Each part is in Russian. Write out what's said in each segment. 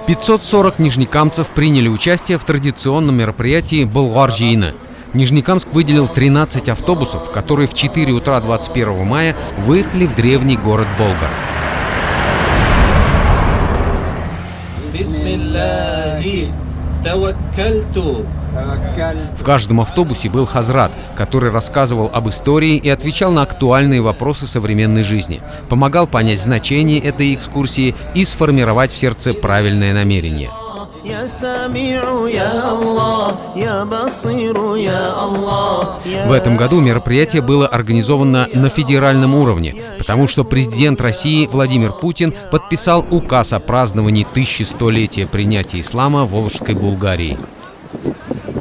«540 нижнекамцев приняли участие в традиционном мероприятии «Болгар-жиыны». Нижнекамск выделил 13 автобусов, которые в 4 утра 21 мая выехали в древний город Болгар. В каждом автобусе был хазрат, который рассказывал об истории и отвечал на актуальные вопросы современной жизни, помогал понять значение этой экскурсии и сформировать в сердце правильное намерение. В этом году мероприятие было организовано на федеральном уровне, потому что президент России Владимир Путин подписал указ о праздновании 1100-летия принятия ислама в Волжской Булгарии.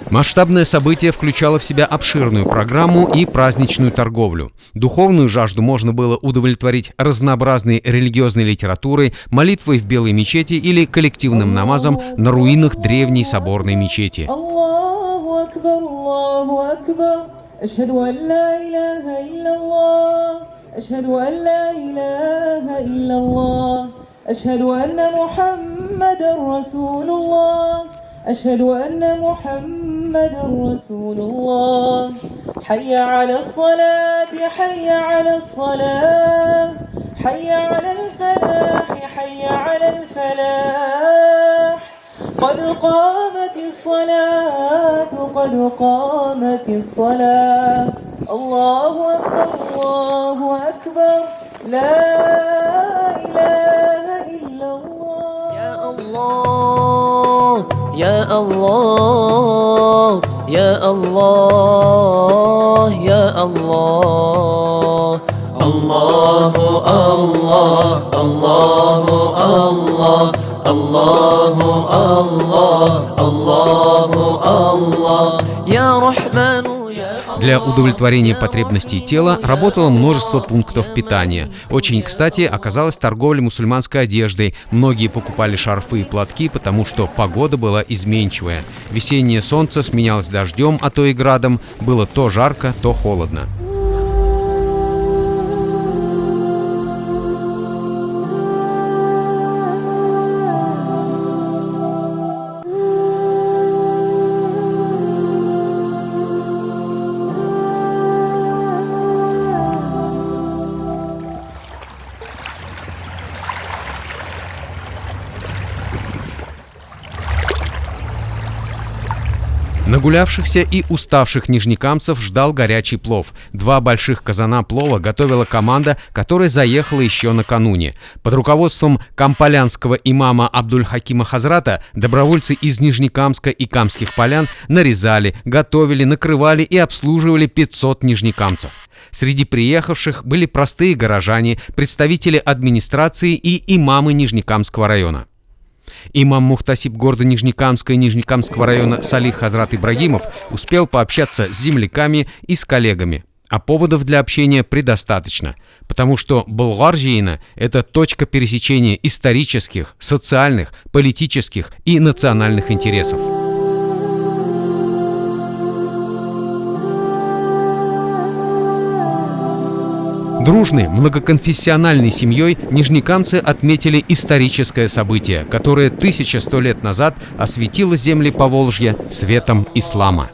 Масштабное событие включало в себя обширную программу и праздничную торговлю. Духовную жажду можно было удовлетворить разнообразной религиозной литературой, молитвой в белой мечети или коллективным намазом на руинах древней соборной мечети. أشهد أن محمدًا رسول الله حي على الصلاة حي على الصلاة حي على الفلاح حي على الفلاح قد قامت الصلاة قد قامت الصلاة الله أكبر لا إله إلا الله يا الله يا الله يا الله يا الله الله الله الله الله الله الله الله يا رحمن. Для удовлетворения потребностей тела работало множество пунктов питания. Очень кстати оказалась торговля мусульманской одеждой. Многие покупали шарфы и платки, потому что погода была изменчивая. Весеннее солнце сменялось дождем, а то и градом. Было то жарко, то холодно. Нагулявшихся и уставших нижнекамцев ждал горячий плов. 2 больших казана плова готовила команда, которая заехала еще накануне. Под руководством камполянского имама Абдуль-Хакима Хазрата добровольцы из Нижнекамска и Камских полян нарезали, готовили, накрывали и обслуживали 500 нижнекамцев. Среди приехавших были простые горожане, представители администрации и имамы Нижнекамского района. Имам Мухтасиб города Нижнекамска и Нижнекамского района Салих Хазрат Ибрагимов успел пообщаться с земляками и с коллегами. А поводов для общения предостаточно, потому что Болгар-жиыны – это точка пересечения исторических, социальных, политических и национальных интересов. Дружной, многоконфессиональной семьей нижнекамцы отметили историческое событие, которое 1100 лет назад осветило земли Поволжья светом ислама.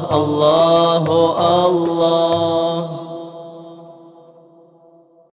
Allah